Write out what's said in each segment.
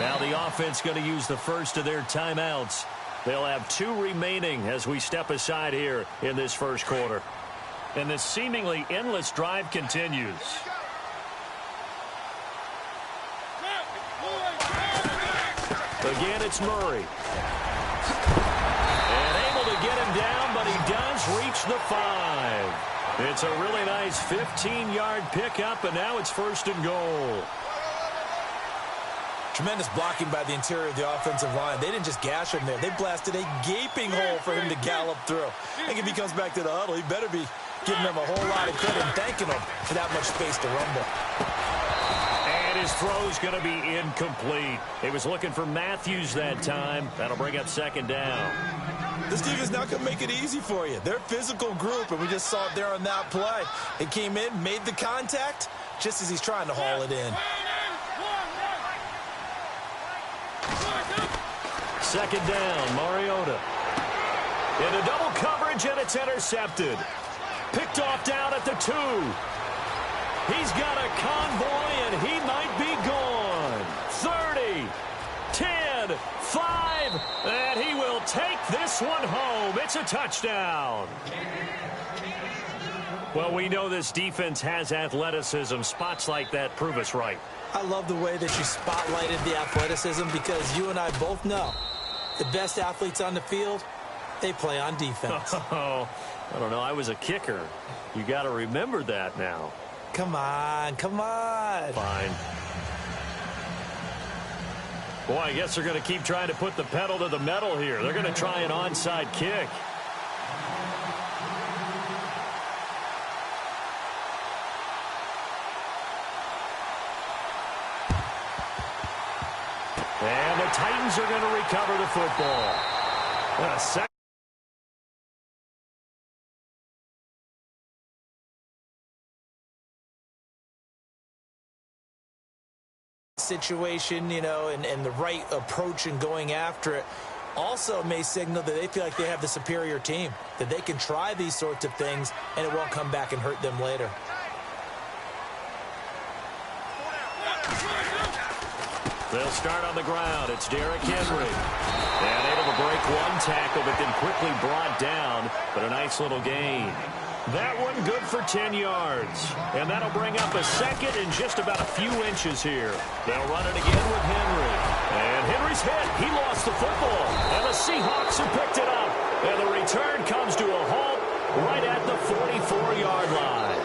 Now the offense going to use the first of their timeouts. They'll have 2 remaining as we step aside here in this first quarter. And this seemingly endless drive continues. Again, it's Murray. And able to get him down, but he does reach the 5. It's a really nice 15-yard pickup, and now it's 1st and goal. Tremendous blocking by the interior of the offensive line. They didn't just gash him there. They blasted a gaping hole for him to gallop through. I think if he comes back to the huddle, he better be giving them a whole lot of credit and thanking them for that much space to rumble. And his throw's going to be incomplete. He was looking for Matthews that time. That'll bring up 2nd down. This defense not going to make it easy for you. They're a physical group, and we just saw it there on that play. He came in, made the contact, just as he's trying to haul it in. 2nd down, Mariota. Into double coverage, and it's intercepted. Picked off down at the 2. He's got a convoy, and he might be gone. 30, 10, 5, and he will take this one home. It's a touchdown. Well, we know this defense has athleticism. Spots like that prove us right. I love the way that you spotlighted the athleticism because you and I both know the best athletes on the field, they play on defense. Oh, I don't know. I was a kicker. You got to remember that now. Come on, come on. Fine. Boy, I guess they're going to keep trying to put the pedal to the metal here. They're going to try an onside kick. And the Titans are going to recover the football. Situation, you know, and the right approach and going after it also may signal that they feel like they have the superior team, that they can try these sorts of things and it won't come back and hurt them later. They'll start on the ground. It's Derrick Henry. And able to break 1 tackle, but then quickly brought down. But a nice little gain. That one good for 10 yards. And that'll bring up a 2nd and just about a few inches here. They'll run it again with Henry. And Henry's hit. He lost the football. And the Seahawks have picked it up. And the return comes to a halt right at the 44-yard line.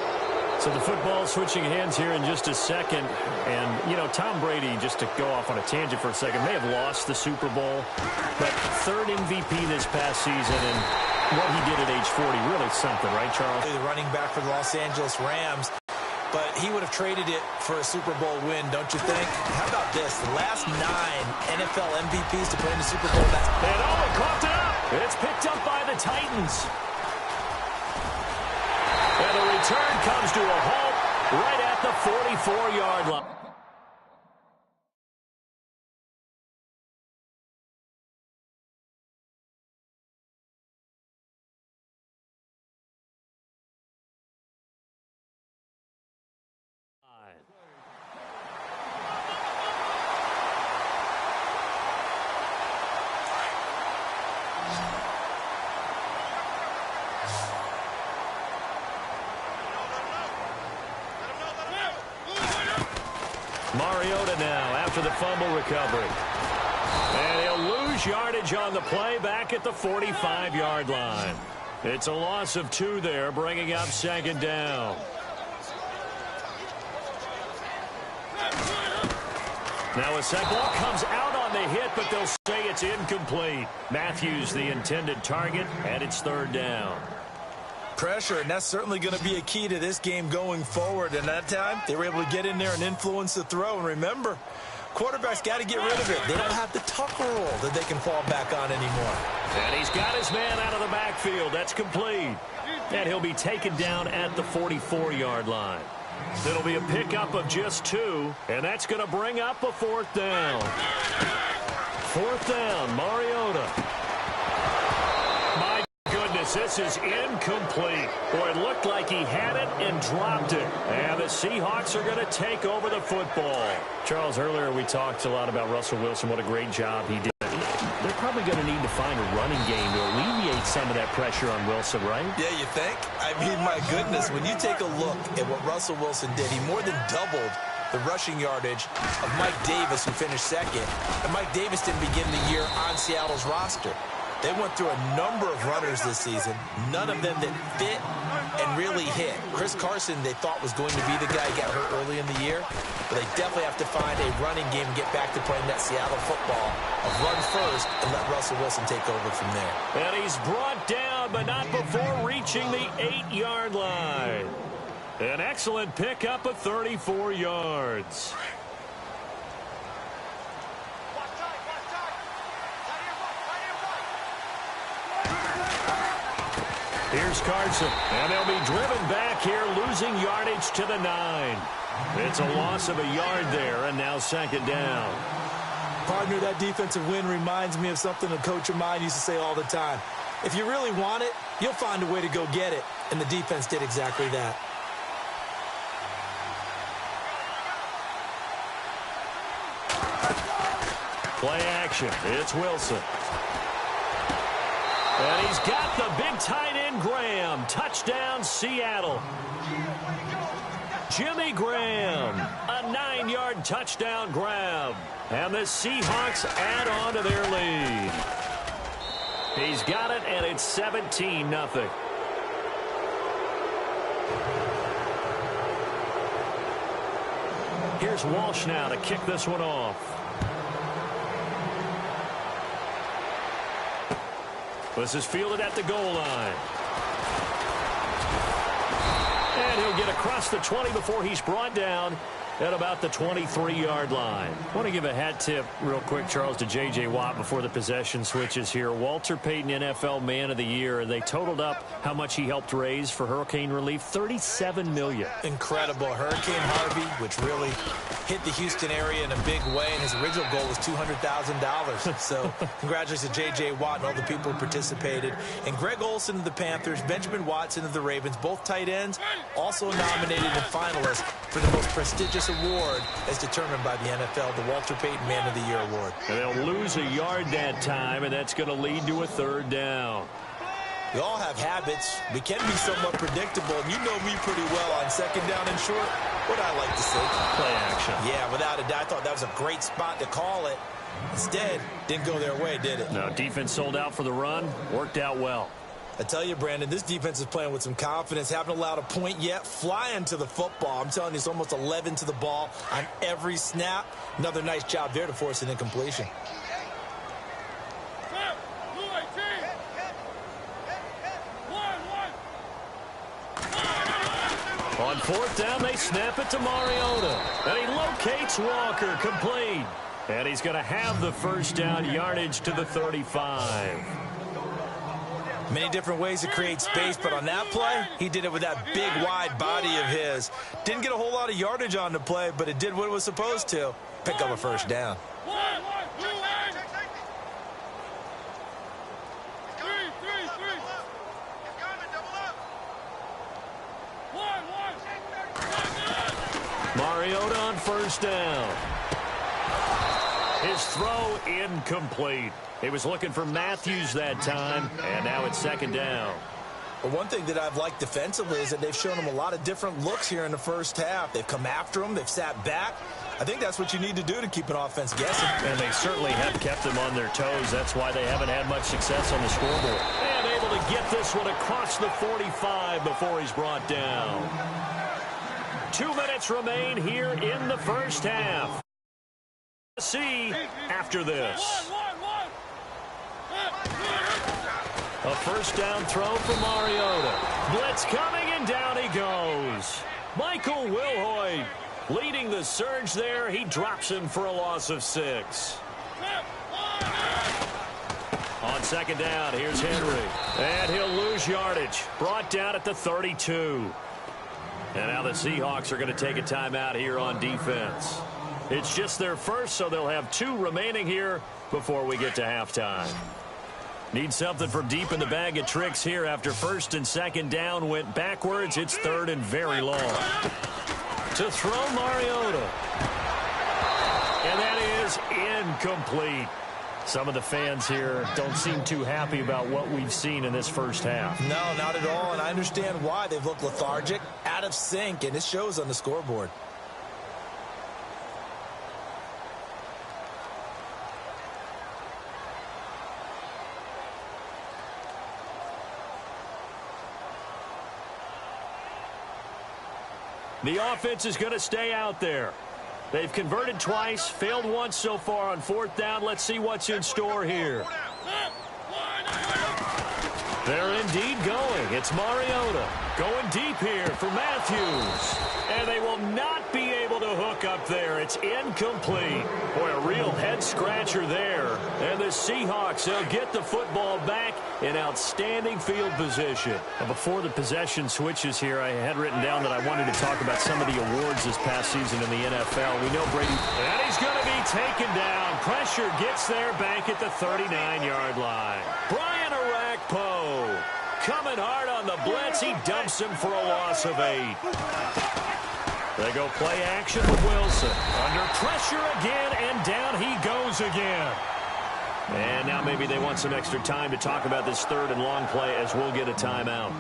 So the football switching hands here in just a second. And, you know, Tom Brady, just to go off on a tangent for a second, may have lost the Super Bowl. But 3rd MVP this past season, and what he did at age 40, really something, right, Charles? The running back for the Los Angeles Rams. But he would have traded it for a Super Bowl win, don't you think? How about this? The last 9 NFL MVPs to play in the Super Bowl. And oh, they coughed it up. It's picked up by the Titans. And the return comes to a halt right at the 44-yard line. Mariota now after the fumble recovery. And he'll lose yardage on the play back at the 45-yard line. It's a loss of 2 there, bringing up 2nd down. Now a second ball comes out on the hit, but they'll say it's incomplete. Matthews the intended target, and it's 3rd down. Pressure, and that's certainly going to be a key to this game going forward. And that time, they were able to get in there and influence the throw. And remember, quarterbacks got to get rid of it. They don't have the tuck roll that they can fall back on anymore. And he's got his man out of the backfield. That's complete. And he'll be taken down at the 44-yard line. It'll be a pickup of just 2, and that's going to bring up a 4th down. 4th down, Mariota. My goodness. as this is incomplete. Boy, it looked like he had it and dropped it. And the Seahawks are going to take over the football. Charles, earlier we talked a lot about Russell Wilson, what a great job he did. They're probably going to need to find a running game to alleviate some of that pressure on Wilson, right? Yeah, you think? I mean, my goodness, when you take a look at what Russell Wilson did, he more than doubled the rushing yardage of Mike Davis, who finished second. And Mike Davis didn't begin the year on Seattle's roster. They went through a number of runners this season, none of them that fit and really hit. Chris Carson, they thought, was going to be the guy who got hurt early in the year, but they definitely have to find a running game and get back to playing that Seattle football of run first and let Russell Wilson take over from there. And he's brought down, but not before reaching the 8-yard line. An excellent pickup of 34 yards. Here's Carson, and they'll be driven back here, losing yardage to the 9. It's a loss of a yard there, and now second down. Partner, that defensive win reminds me of something a coach of mine used to say all the time. If you really want it, you'll find a way to go get it, and the defense did exactly that. Play action. It's Wilson. And he's got the big tight end, Graham. Touchdown, Seattle. Jimmy Graham, a 9-yard touchdown grab. And the Seahawks add on to their lead. He's got it, and it's 17-0. Here's Walsh now to kick this one off. This is fielded at the goal line. And he'll get across the 20 before he's brought down at about the 23-yard line. I want to give a hat tip real quick, Charles, to J.J. Watt before the possession switches here. Walter Payton, NFL Man of the Year. They totaled up how much he helped raise for hurricane relief, $37 million. Incredible. Hurricane Harvey, which really hit the Houston area in a big way, and his original goal was $200,000. So congratulations to J.J. Watt and all the people who participated. And Greg Olsen of the Panthers, Benjamin Watson of the Ravens, both tight ends, also nominated and finalists for the most prestigious award as determined by the NFL, the Walter Payton Man of the Year Award. And they'll lose a yard that time, and that's going to lead to a third down. We all have habits. We can be somewhat predictable, and you know me pretty well on second down and short. What I like to see. Play action. Yeah, without a doubt. I thought that was a great spot to call it. Instead, didn't go their way, did it? No, defense sold out for the run. Worked out well. I tell you, Brandon, this defense is playing with some confidence. Haven't allowed a point yet. Flying to the football. I'm telling you, it's almost 11 to the ball on every snap. Another nice job there to force an incompletion. On fourth down, they snap it to Mariota. And he locates Walker, complete. And he's going to have the first down, yardage to the 35. Many different ways to create space, but on that play, he did it with that big, wide body of his. Didn't get a whole lot of yardage on the play, but it did what it was supposed to. Pick up a first down. Mariota on first down. His throw incomplete. He was looking for Matthews that time, and now it's second down. But one thing that I've liked defensively is that they've shown him a lot of different looks here in the first half. They've come after him. They've sat back. I think that's what you need to do to keep an offense guessing. And they certainly have kept them on their toes. That's why they haven't had much success on the scoreboard. And able to get this one across the 45 before he's brought down. 2 minutes remain here in the first half. See after this. A first down throw for Mariota. Blitz coming, and down he goes. Michael Wilhoit leading the surge there. He drops him for a loss of 6. On second down, here's Henry. And he'll lose yardage. Brought down at the 32. And now the Seahawks are going to take a timeout here on defense. It's just their first, so they'll have 2 remaining here before we get to halftime. Need something from deep in the bag of tricks here after first and second down went backwards. It's third and very long. To throw Mariota. And that is incomplete. Some of the fans here don't seem too happy about what we've seen in this first half. No, not at all, and I understand why. They've looked lethargic, out of sync, and it shows on the scoreboard. The offense is going to stay out there. They've converted twice, failed once so far on fourth down. Let's see what's in store here. They're indeed going. It's Mariota going deep here for Matthews. And they will not be able to hook up there. It's incomplete. Boy, a real head-scratcher there. And the Seahawks, they'll get the football back in outstanding field position. Now, before the possession switches here, I had written down that I wanted to talk about some of the awards this past season in the NFL. We know Brady. And he's going to be taken down. Pressure gets there back at the 39-yard line. Brian Arakpo coming hard on the blitz. He dumps him for a loss of 8. They go play action with Wilson. Under pressure again, and down he goes again. And now maybe they want some extra time to talk about this third and long play as we'll get a timeout.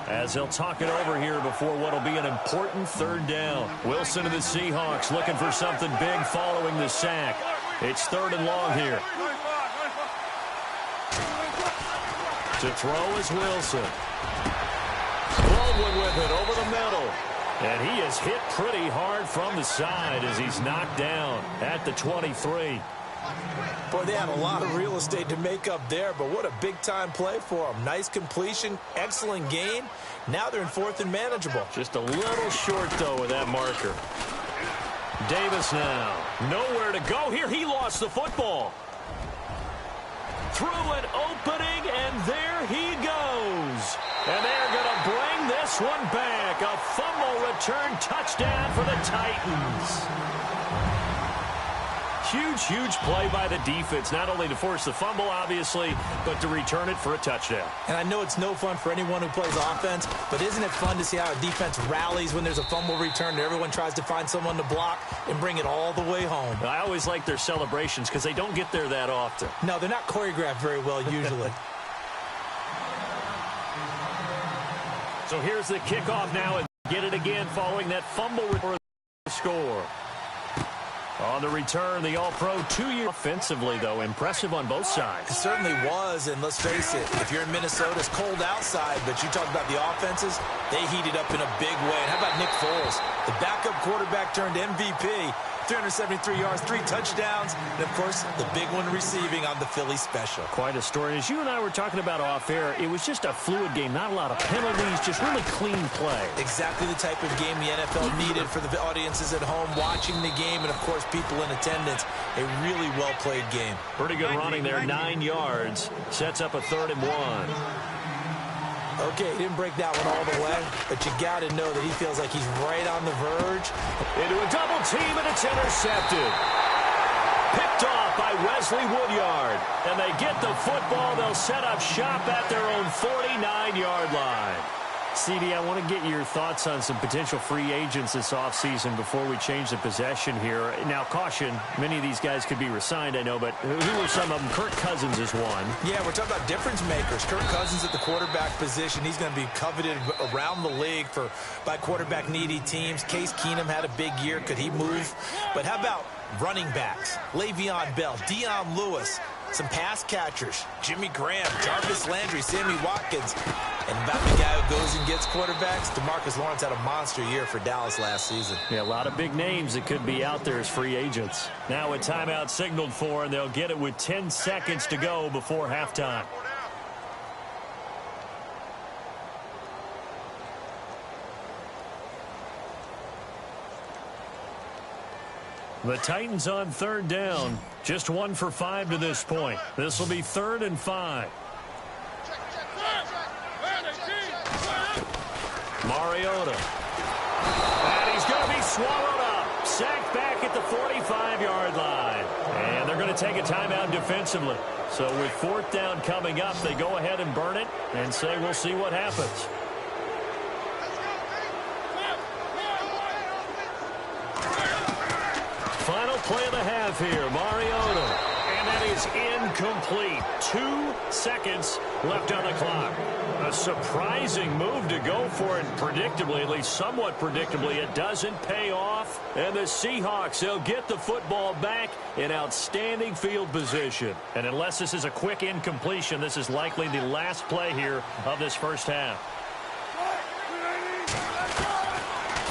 As they'll talk it over here before what will be an important third down. Wilson and the Seahawks looking for something big following the sack. It's third and long here. To throw is Wilson. Baldwin with it over the middle. And he is hit pretty hard from the side as he's knocked down at the 23. Boy, they had a lot of real estate to make up there, but what a big-time play for them. Nice completion, excellent gain. Now they're in fourth and manageable. Just a little short, though, with that marker. Davis now. Nowhere to go here. He lost the football. Through an opening, and there he goes. And they're going to bring this one back. A fumble return touchdown for the Titans. Huge, huge play by the defense, not only to force the fumble, obviously, but to return it for a touchdown. And I know it's no fun for anyone who plays offense, but isn't it fun to see how a defense rallies when there's a fumble return and everyone tries to find someone to block and bring it all the way home? I always like their celebrations because they don't get there that often. No, they're not choreographed very well usually. So here's the kickoff now, and get it again following that fumble for the score. On the return, the All-Pro 2-year offensively, though, impressive on both sides. It certainly was, and let's face it, if you're in Minnesota, it's cold outside, but you talk about the offenses, they heated up in a big way. And how about Nick Foles? The backup quarterback turned MVP, 373 yards, 3 touchdowns, and, of course, the big one receiving on the Philly special. Quite a story. As you and I were talking about off air, it was just a fluid game, not a lot of penalties, just really clean play. Exactly the type of game the NFL needed for the audiences at home watching the game and, of course, people in attendance. A really well-played game. Pretty good running there, 9 yards. Sets up a 3rd and 1. Okay, he didn't break that one all the way, but you got to know that he feels like he's right on the verge. Into a double team, and it's intercepted. Picked off by Wesley Woodyard. And they get the football. They'll set up shop at their own 49-yard line. CD, I want to get your thoughts on some potential free agents this offseason before we change the possession here. Now, caution, many of these guys could be re-signed, I know, but who are some of them? Kirk Cousins is one. Yeah, we're talking about difference makers. Kirk Cousins at the quarterback position. He's going to be coveted around the league by quarterback-needy teams. Case Keenum had a big year. Could he move? But how about running backs? Le'Veon Bell, Dion Lewis, some pass catchers, Jimmy Graham, Jarvis Landry, Sammy Watkins. And about the guy who goes and gets quarterbacks, DeMarcus Lawrence had a monster year for Dallas last season. Yeah, a lot of big names that could be out there as free agents. Now a timeout signaled for, and they'll get it with 10 seconds to go before halftime. The Titans on 3rd down. Just 1 for 5 to this point. This will be 3rd and 5. Mariota. And he's going to be swallowed up. Sacked back at the 45-yard line. And they're going to to take a timeout defensively. So with fourth down coming up, they go ahead and burn it and say we'll see what happens. Final play of the half here, Mariota. And that is incomplete. 2 seconds left on the clock. A surprising move to go for it predictably, at least somewhat predictably. It doesn't pay off. And the Seahawks, they'll get the football back in outstanding field position. And unless this is a quick incompletion, this is likely the last play here of this first half.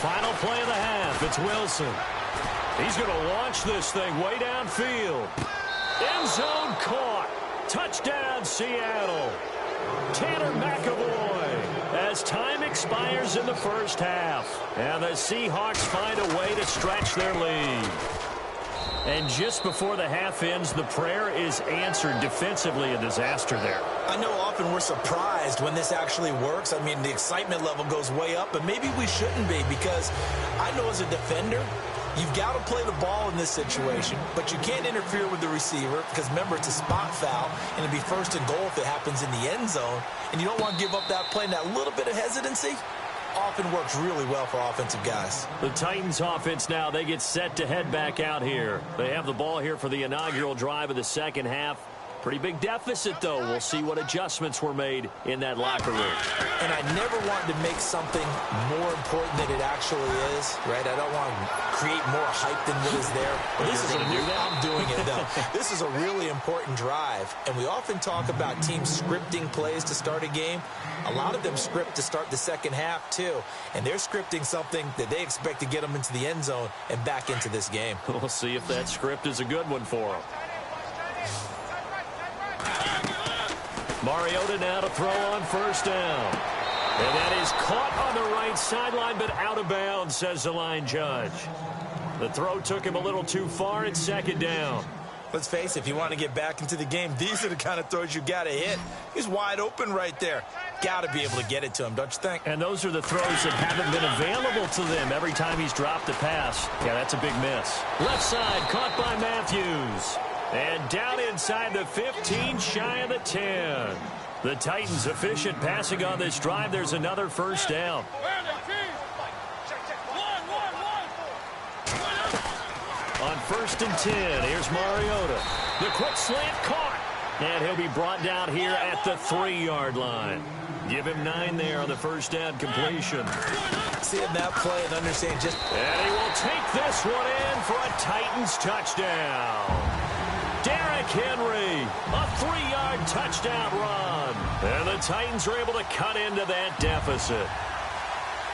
Final play of the half. It's Wilson. He's going to launch this thing way downfield. End zone caught. Touchdown, Seattle. Tanner McAvoy as time expires in the first half. And the Seahawks find a way to stretch their lead. And just before the half ends, the prayer is answered. Defensively, a disaster there. I know often we're surprised when this actually works. I mean, the excitement level goes way up, but maybe we shouldn't be, because I know as a defender, you've got to play the ball in this situation, but you can't interfere with the receiver because, remember, it's a spot foul, and it'd be first and goal if it happens in the end zone, and you don't want to give up that play. And that little bit of hesitancy often works really well for offensive guys. The Titans offense now, they get set to head back out here. They have the ball here for the inaugural drive of the second half. Pretty big deficit, though. We'll see what adjustments were made in that locker room. And I never want to make something more important than it actually is, right? I don't want to create more hype than what is there. But this is I'm doing it, though. This is a really important drive. And we often talk about teams scripting plays to start a game. A lot of them script to start the second half, too. And they're scripting something that they expect to get them into the end zone and back into this game. We'll see if that script is a good one for them. Mariota now to throw on first down. And that is caught on the right sideline, but out of bounds, says the line judge. The throw took him a little too far. It's second down. Let's face it, if you want to get back into the game, these are the kind of throws you got to hit. He's wide open right there. Got to be able to get it to him, don't you think? And those are the throws that haven't been available to them every time he's dropped a pass. Yeah, that's a big miss. Left side, caught by Matthews. And down inside the 15, shy of the 10. The Titans efficient passing on this drive. There's another first down. On first and 10, here's Mariota. The quick slant caught. And he'll be brought down here at the 3-yard line. Give him 9 there on the first down completion. Seeing that play and understand just... And he will take this one in for a Titans touchdown. Derrick Henry, a 3-yard touchdown run. And the Titans are able to cut into that deficit.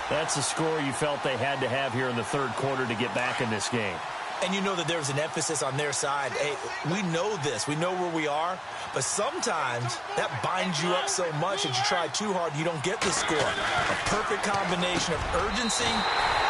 That's a score you felt they had to have here in the third quarter to get back in this game. And you know that there's an emphasis on their side. Hey, we know this. We know where we are. But sometimes that binds you up so much that you try too hard, you don't get the score. A perfect combination of urgency,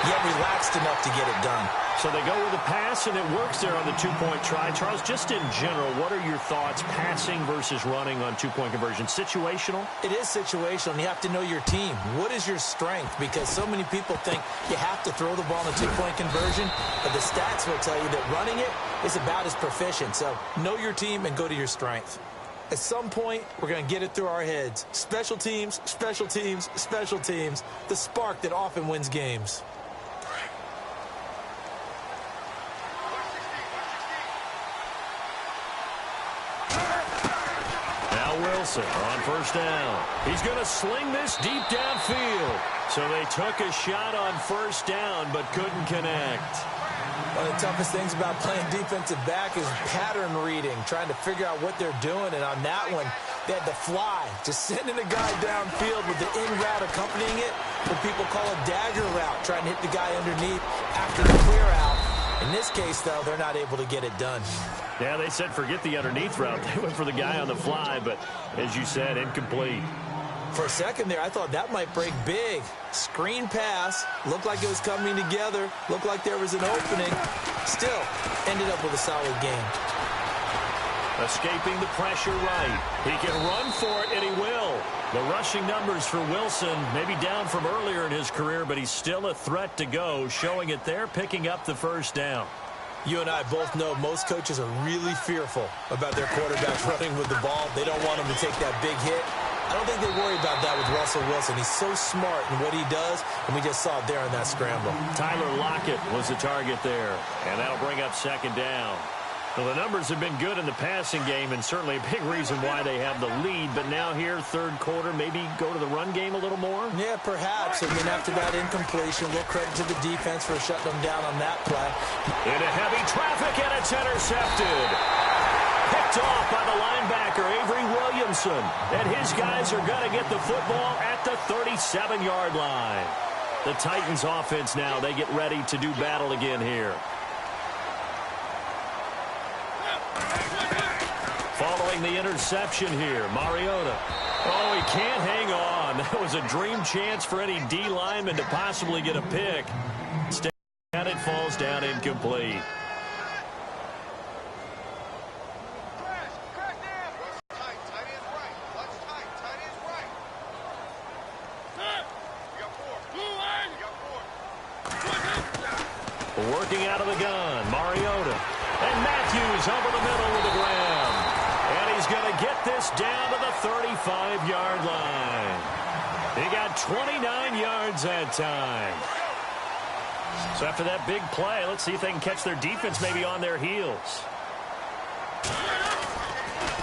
yet relaxed enough to get it done. So they go with a pass, and it works there on the two-point try. Charles, just in general, what are your thoughts passing versus running on two-point conversion? Situational? It is situational, and you have to know your team. What is your strength? Because so many people think you have to throw the ball in a two-point conversion, but the stats will tell you that running it is about as proficient. So know your team and go to your strength. At some point, we're going to get it through our heads. Special teams, special teams, special teams. The spark that often wins games. Wilson on first down. He's going to sling this deep downfield. So they took a shot on first down but couldn't connect. One of the toughest things about playing defensive back is pattern reading, trying to figure out what they're doing. And on that one, they had the fly, just sending a guy downfield with the in route accompanying it, what people call a dagger route, trying to hit the guy underneath after the clear out. In this case, though, they're not able to get it done. Yeah, they said forget the underneath route. They went for the guy on the fly, but as you said, incomplete. For a second there, I thought that might break big. Screen pass. Looked like it was coming together. Looked like there was an opening. Still, ended up with a solid game. Escaping the pressure right. He can run for it, and he will. The rushing numbers for Wilson, maybe down from earlier in his career, but he's still a threat to go, showing it there, picking up the first down. You and I both know most coaches are really fearful about their quarterbacks running with the ball. They don't want him to take that big hit. I don't think they worry about that with Russell Wilson. He's so smart in what he does, and we just saw it there in that scramble. Tyler Lockett was the target there, and that'll bring up second down. Well, the numbers have been good in the passing game, and certainly a big reason why they have the lead. But now here, third quarter, maybe go to the run game a little more? Yeah, perhaps. And then after that incompletion, a little credit to the defense for shutting them down on that play. Into heavy traffic, and it's intercepted. Picked off by the linebacker, Avery Williamson. And his guys are going to get the football at the 37-yard line. The Titans offense now, they get ready to do battle again here. Following the interception here, Mariota. Oh, he can't hang on. That was a dream chance for any D lineman to possibly get a pick. Instead, it falls down incomplete. Working out of the gun, Mariota. And Matthews over the middle with the grab. And he's going to get this down to the 35-yard line. He got 29 yards that time. So after that big play, let's see if they can catch their defense maybe on their heels.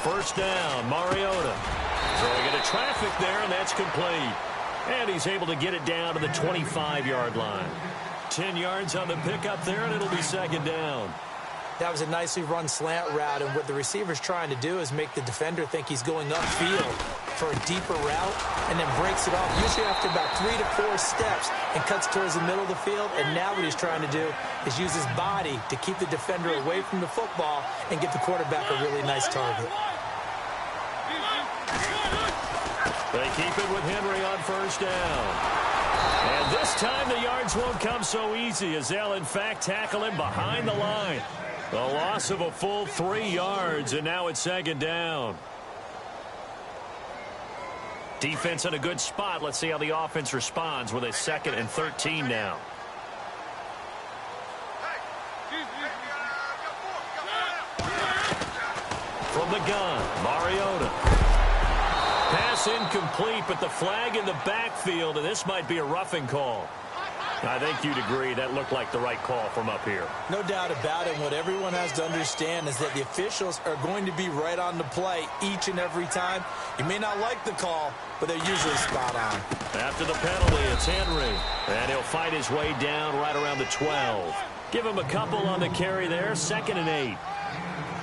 First down, Mariota. Throwing into traffic there, and that's complete. And he's able to get it down to the 25-yard line. 10 yards on the pickup there, and it'll be second down. That was a nicely run slant route, and what the receiver's trying to do is make the defender think he's going upfield for a deeper route and then breaks it off, usually after about 3 to 4 steps, and cuts towards the middle of the field. And now what he's trying to do is use his body to keep the defender away from the football and get the quarterback a really nice target. They keep it with Henry on first down. And this time the yards won't come so easy as they'll, in fact, tackle him behind the line. The loss of a full 3 yards, and now it's second down. Defense in a good spot. Let's see how the offense responds with a 2nd and 13 now. From the gun, Mariota. Pass incomplete, but the flag in the backfield, and this might be a roughing call. I think you'd agree that looked like the right call from up here. No doubt about it. What everyone has to understand is that the officials are going to be right on the play each and every time. You may not like the call, but they're usually spot on. After the penalty, it's Henry. And he'll fight his way down right around the 12. Give him a couple on the carry there, 2nd and 8.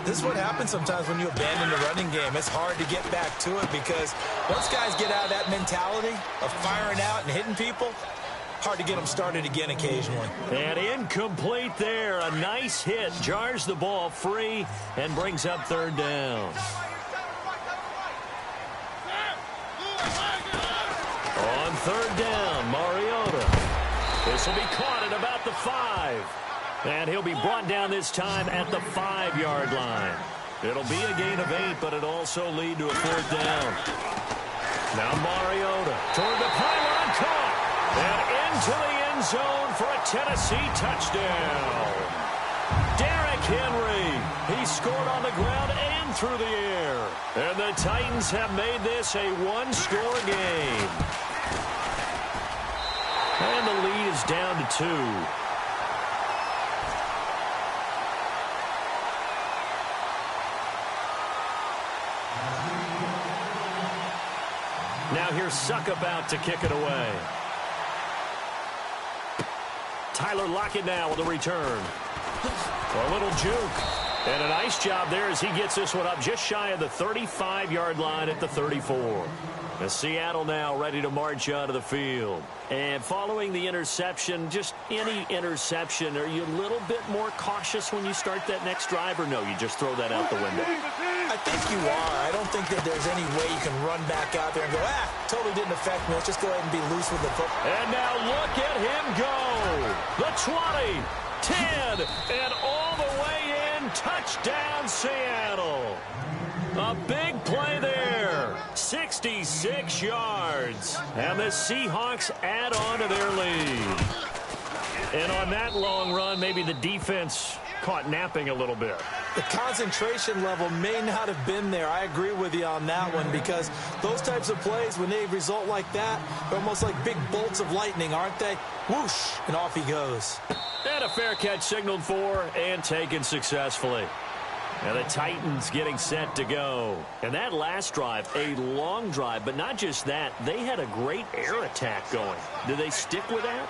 This is what happens sometimes when you abandon the running game. It's hard to get back to it because once guys get out of that mentality of firing out and hitting people, hard to get them started again occasionally. And incomplete there. A nice hit. Jars the ball free and brings up third down. On third down, Mariota. This will be caught at about the 5. And he'll be brought down this time at the 5-yard line. It'll be a gain of 8, but it'll also lead to a 4th down. Now Mariota toward the pylon, caught. And into the end zone for a Tennessee touchdown. Derrick Henry. He scored on the ground and through the air. And the Titans have made this a one-score game. And the lead is down to 2. Now here's Suck about to kick it away. Tyler Lockett now with a return. A little juke. And a nice job there as he gets this one up just shy of the 35-yard line at the 34. And Seattle now ready to march out of the field. And following the interception, just any interception, are you a little bit more cautious when you start that next drive, or no, you just throw that out the window? I think you are. I don't think that there's any way you can run back out there and go, totally didn't affect me. Let's just go ahead and be loose with the football. And now look at him go. The 20, 10, and all the way in. Touchdown, Seattle. A big play there. 66 yards. And the Seahawks add on to their lead. And on that long run, maybe the defense caught napping a little bit. The concentration level may not have been there. I agree with you on that one, because those types of plays, when they result like that, they're almost like big bolts of lightning, aren't they? Whoosh, and off he goes. And a fair catch signaled for and taken successfully. Now the Titans getting set to go. And that last drive, a long drive, but not just that. They had a great air attack going. Did they stick with that?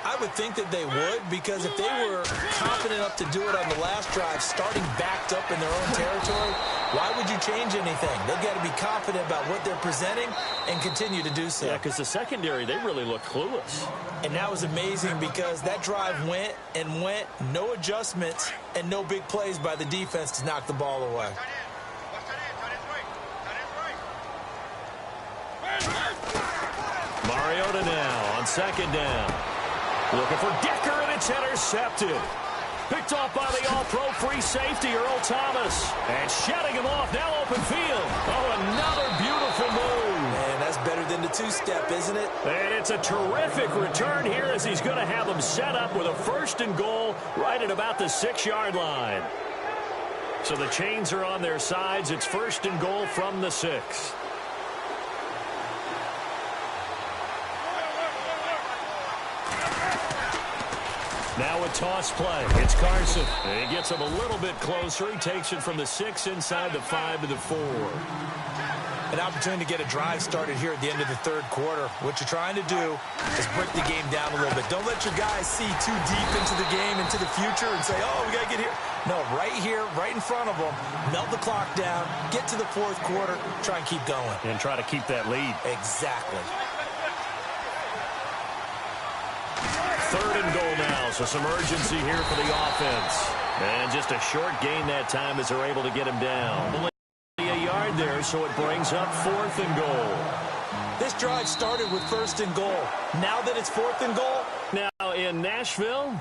I would think that they would, because if they were confident enough to do it on the last drive, starting backed up in their own territory, why would you change anything? They've got to be confident about what they're presenting and continue to do so. Yeah, because the secondary, they really looked clueless. And that was amazing, because that drive went and went, no adjustments, and no big plays by the defense to knock the ball away. Mariota now on second down. Looking for Decker, and it's intercepted. Picked off by the all-pro free safety, Earl Thomas. And shutting him off, now open field. Oh, another beautiful move. Man, that's better than the two-step, isn't it? And it's a terrific return here, as he's going to have them set up with a 1st and goal right at about the 6-yard line. So the chains are on their sides. It's 1st and goal from the 6. Now a toss play. It's Carson. And he gets him a little bit closer. He takes it from the 6 inside the 5 to the 4. An opportunity to get a drive started here at the end of the third quarter. What you're trying to do is break the game down a little bit. Don't let your guys see too deep into the game, into the future, and say, oh, we got to get here. No, right here, right in front of them, melt the clock down, get to the fourth quarter, try and keep going. And try to keep that lead. Exactly. 3rd and goal now, so some urgency here for the offense. And just a short gain that time as they're able to get him down. Only a yard there, so it brings up 4th and goal. This drive started with 1st and goal. Now that it's 4th and goal. Now in Nashville,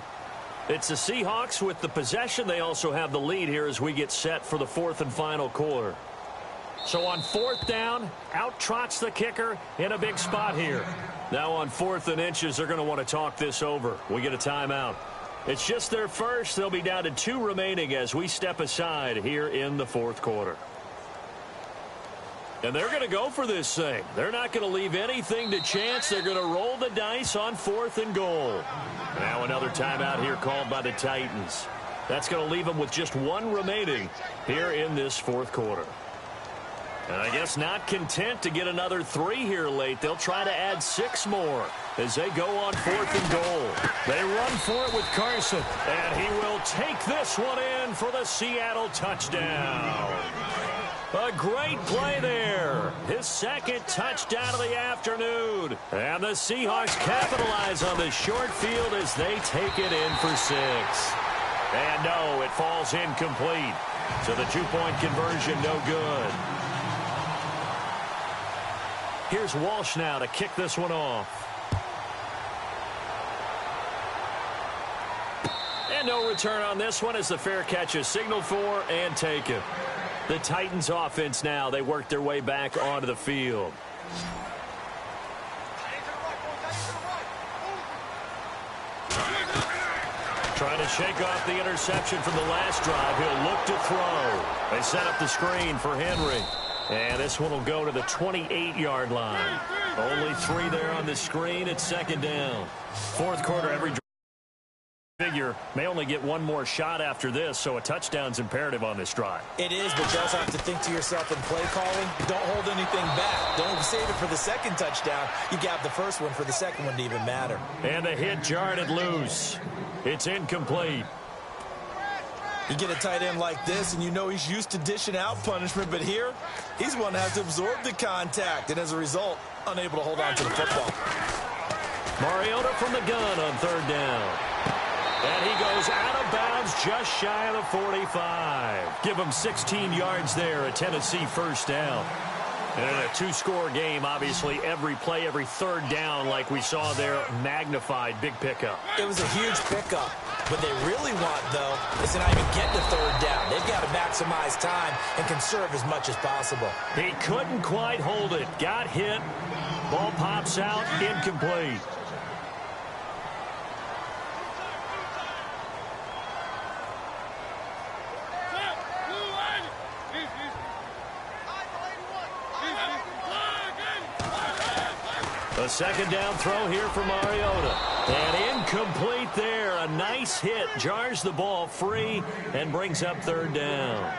it's the Seahawks with the possession. They also have the lead here as we get set for the 4th and final quarter. So on 4th down, out trots the kicker in a big spot here. Now on 4th and inches, they're going to want to talk this over. We get a timeout. It's just their first. They'll be down to 2 remaining as we step aside here in the 4th quarter. And they're going to go for this thing. They're not going to leave anything to chance. They're going to roll the dice on 4th and goal. Now another timeout here called by the Titans. That's going to leave them with just 1 remaining here in this 4th quarter. And I guess not content to get another 3 here late. They'll try to add 6 more as they go on 4th and goal. They run for it with Carson. And he will take this one in for the Seattle touchdown. A great play there. His 2nd touchdown of the afternoon. And the Seahawks capitalize on the short field as they take it in for 6. And no, it falls incomplete. So the 2-point conversion no good. Here's Walsh now to kick this one off. And no return on this one as the fair catch is signaled for and taken. The Titans offense now, they work their way back onto the field. Trying to shake off the interception from the last drive. He'll look to throw. They set up the screen for Henry. And this one will go to the 28-yard line. Only 3 there on the screen. It's 2nd down. 4th quarter, every figure may only get 1 more shot after this, so a touchdown's imperative on this drive. It is, but you also have to think to yourself in play calling, don't hold anything back. Don't save it for the 2nd touchdown. You got the 1st one for the 2nd one to even matter. And the hit jarred it loose. It's incomplete. You get a tight end like this, and you know he's used to dishing out punishment, but here, he's one that has to absorb the contact, and as a result, unable to hold on to the football. Mariota from the gun on 3rd down. And he goes out of bounds just shy of the 45. Give him 16 yards there, a Tennessee 1st down. And in a 2-score game, obviously, every play, every 3rd down, like we saw there, magnified, big pickup. It was a huge pickup. What they really want, though, is to not even get to 3rd down. They've got to maximize time and conserve as much as possible. He couldn't quite hold it. Got hit. Ball pops out, incomplete. A second down throw here for Mariota. And incomplete there. A nice hit. Jars the ball free and brings up third down.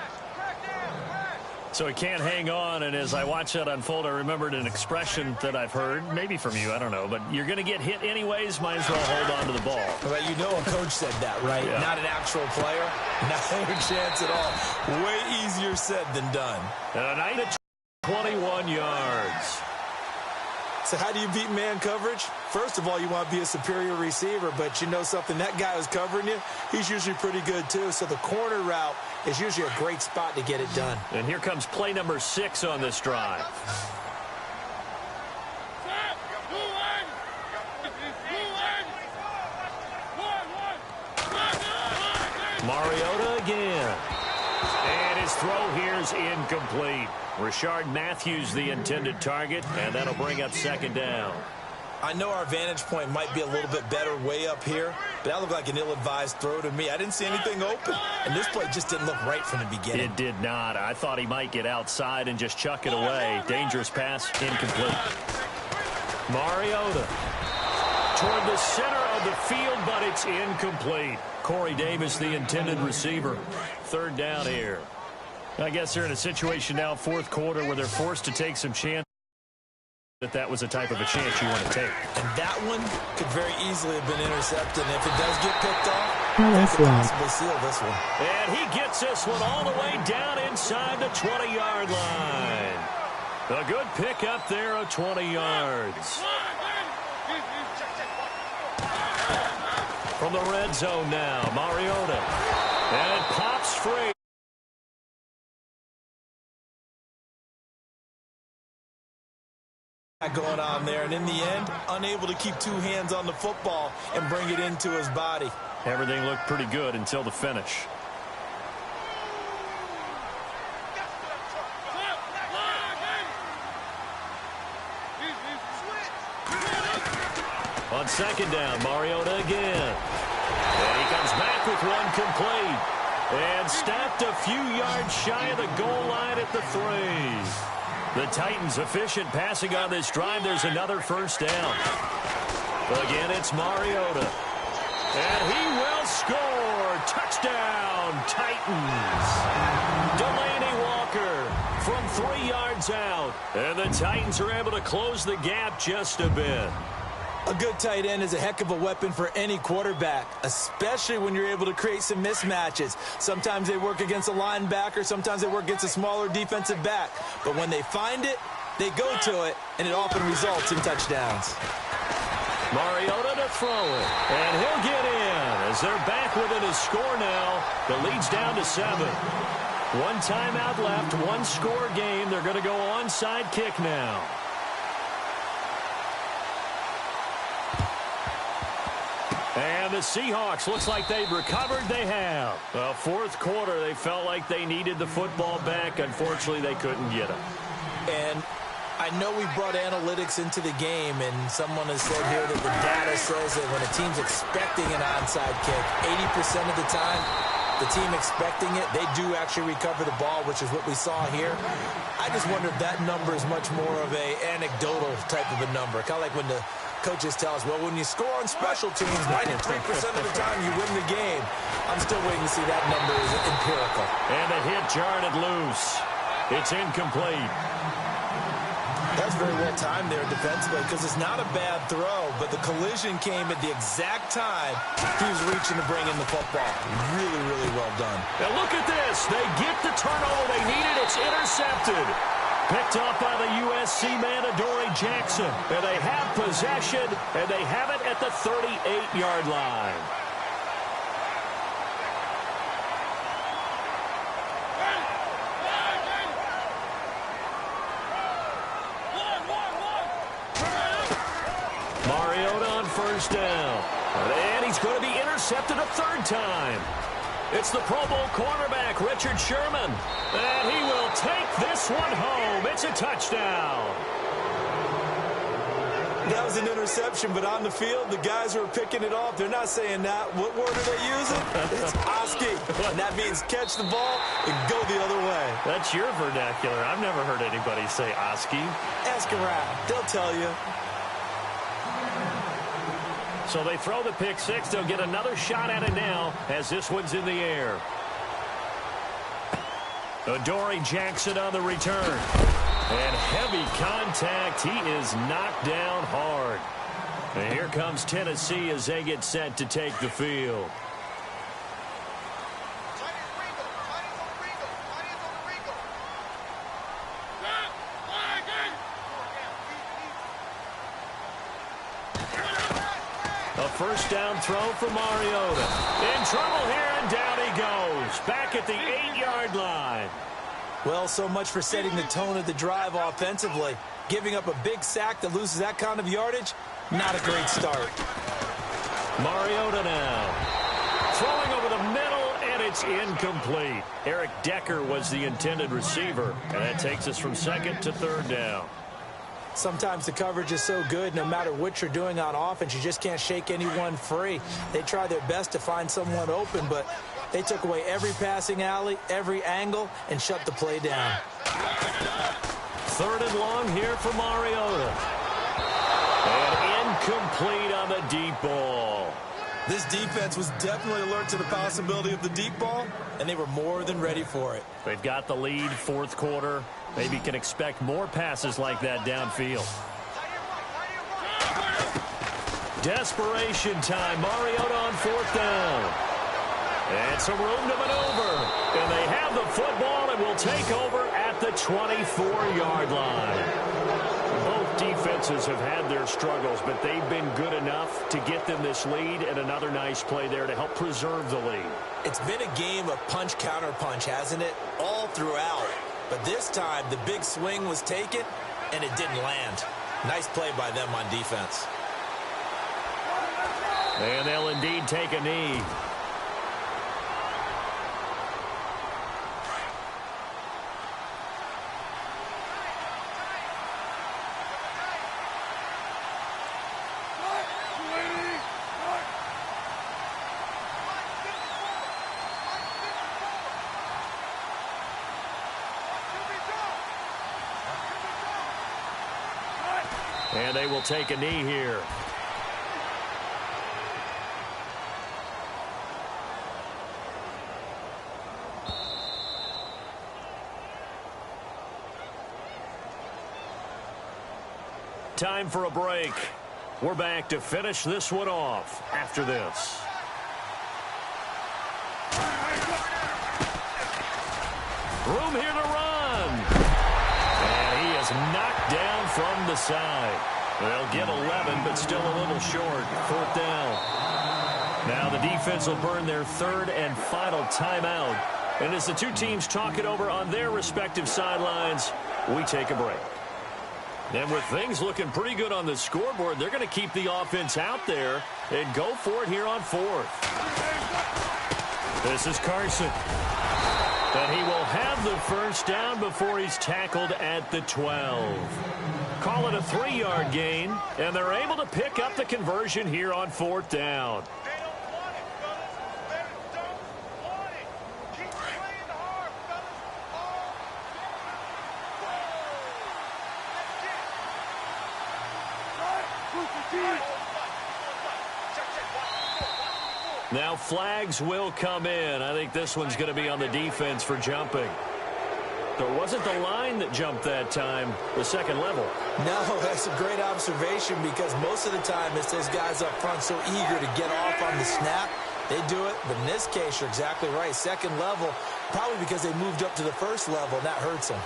So he can't hang on, and as I watch that unfold, I remembered an expression that I've heard, maybe from you, I don't know, but you're going to get hit anyways, might as well hold on to the ball. Well, you know a coach said that, right? Yeah. Not an actual player. Not a chance at all. Way easier said than done. And a night at 21 yards. So how do you beat man coverage? First of all, you want to be a superior receiver, but you know something, that guy who's covering you, he's usually pretty good too. So the corner route is usually a great spot to get it done. And here comes play number 6 on this drive. Mariota again. And his throw here is incomplete. Rashard Matthews the intended target, and that'll bring up second down. I know our vantage point might be a little bit better way up here, but that looked like an ill-advised throw to me. I didn't see anything open, and this play just didn't look right from the beginning. It did not. I thought he might get outside and just chuck it away. Dangerous pass, incomplete. Mariota toward the center of the field, but it's incomplete. Corey Davis, the intended receiver. Third down here. I guess they're in a situation now, fourth quarter, where they're forced to take some chances. That was the type of a chance you want to take. And that one could very easily have been intercepted. And if it does get picked off, that could possibly seal this one. And he gets this one all the way down inside the 20-yard line. A good pick up there of 20 yards. From the red zone now, Mariota. And it pops free. Going on there, and in the end, unable to keep two hands on the football and bring it into his body. Everything looked pretty good until the finish. On second down, Mariota again. And he comes back with one complete. And stopped a few yards shy of the goal line at the 3. The Titans efficient passing on this drive. There's another first down. Again, it's Mariota. And he will score. Touchdown, Titans. Delaney Walker from 3 yards out. And the Titans are able to close the gap just a bit. A good tight end is a heck of a weapon for any quarterback, especially when you're able to create some mismatches. Sometimes they work against a linebacker, sometimes they work against a smaller defensive back. But when they find it, they go to it, and it often results in touchdowns. Mariota to throw it, and he'll get in as they're back within a score now. The lead's down to 7. One timeout left, one score game. They're going to go onside kick now. And the Seahawks, looks like they've recovered. They have. Fourth quarter, they felt like they needed the football back. Unfortunately, they couldn't get it. And I know we brought analytics into the game, and someone has said here that the data says that when a team's expecting an onside kick, 80% of the time, the team expecting it, they do actually recover the ball, which is what we saw here. I just wonder if that number is much more of a anecdotal type of a number. Kind of like when the coaches tell us, well, when you score on special teams, 93% of the time you win the game. I'm still waiting to see that number is empirical. And the hit jarred it loose. It's incomplete. That's very well timed there defensively because it's not a bad throw, but the collision came at the exact time he was reaching to bring in the football. Really, really well done. And look at this. They get the turnover they needed. It's intercepted. Picked off by the USC man, Adoree Jackson. And they have possession, and they have it at the 38-yard line. Mariota on first down. And he's going to be intercepted a third time. It's the Pro Bowl cornerback, Richard Sherman. And he will take this one home. It's a touchdown. That was an interception, but on the field, the guys who are picking it off, they're not saying that. What word are they using? It's Oski. And that means catch the ball and go the other way. That's your vernacular. I've never heard anybody say Oski. Ask around. They'll tell you. So they throw the pick six. They'll get another shot at it now as this one's in the air. Adoree Jackson on the return. And heavy contact. He is knocked down hard. And here comes Tennessee as they get set to take the field. A first down throw for Mariota. In trouble here, and down he goes. Back at the 8-yard line. Well, so much for setting the tone of the drive offensively. Giving up a big sack that loses that kind of yardage, not a great start. Mariota now. Throwing over the middle, and it's incomplete. Eric Decker was the intended receiver, and that takes us from second to third down. Sometimes the coverage is so good, no matter what you're doing on offense, you just can't shake anyone free. They try their best to find someone open, but they took away every passing alley, every angle, and shut the play down. Third and long here for Mariota. And incomplete on the deep ball. This defense was definitely alert to the possibility of the deep ball, and they were more than ready for it. They've got the lead, fourth quarter. Maybe can expect more passes like that downfield. Desperation time. Mariota on fourth down. And some room to maneuver. And they have the football and will take over at the 24-yard line. Both defenses have had their struggles, but they've been good enough to get them this lead, and another nice play there to help preserve the lead. It's been a game of punch-counter-punch, hasn't it? All throughout. But this time, the big swing was taken, and it didn't land. Nice play by them on defense. And they'll indeed take a knee. And they will take a knee here. Time for a break. We're back to finish this one off after this. Room here to run. And he is knocked down from the side. They'll get 11, but still a little short. Fourth down. Now the defense will burn their third and final timeout. And as the two teams talk it over on their respective sidelines, we take a break. And with things looking pretty good on the scoreboard, they're going to keep the offense out there and go for it here on fourth. This is Carson. And he will have the first down before he's tackled at the 12. Call it a 3-yard gain, and they're able to pick up the conversion here on fourth down. Now flags will come in. I think this one's going to be on the defense for jumping. There wasn't the line that jumped that time, the second level. No, that's a great observation because most of the time it's those guys up front so eager to get off on the snap. They do it, but in this case, you're exactly right. Second level, probably because they moved up to the first level, and that hurts them.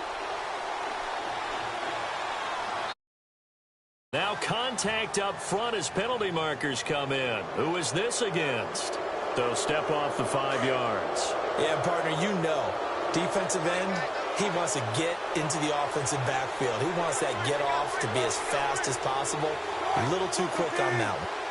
Now contact up front as penalty markers come in. Who is this against? They'll step off the 5 yards. Yeah, partner, you know, defensive end, he wants to get into the offensive backfield. He wants that get off to be as fast as possible. A little too quick on that one.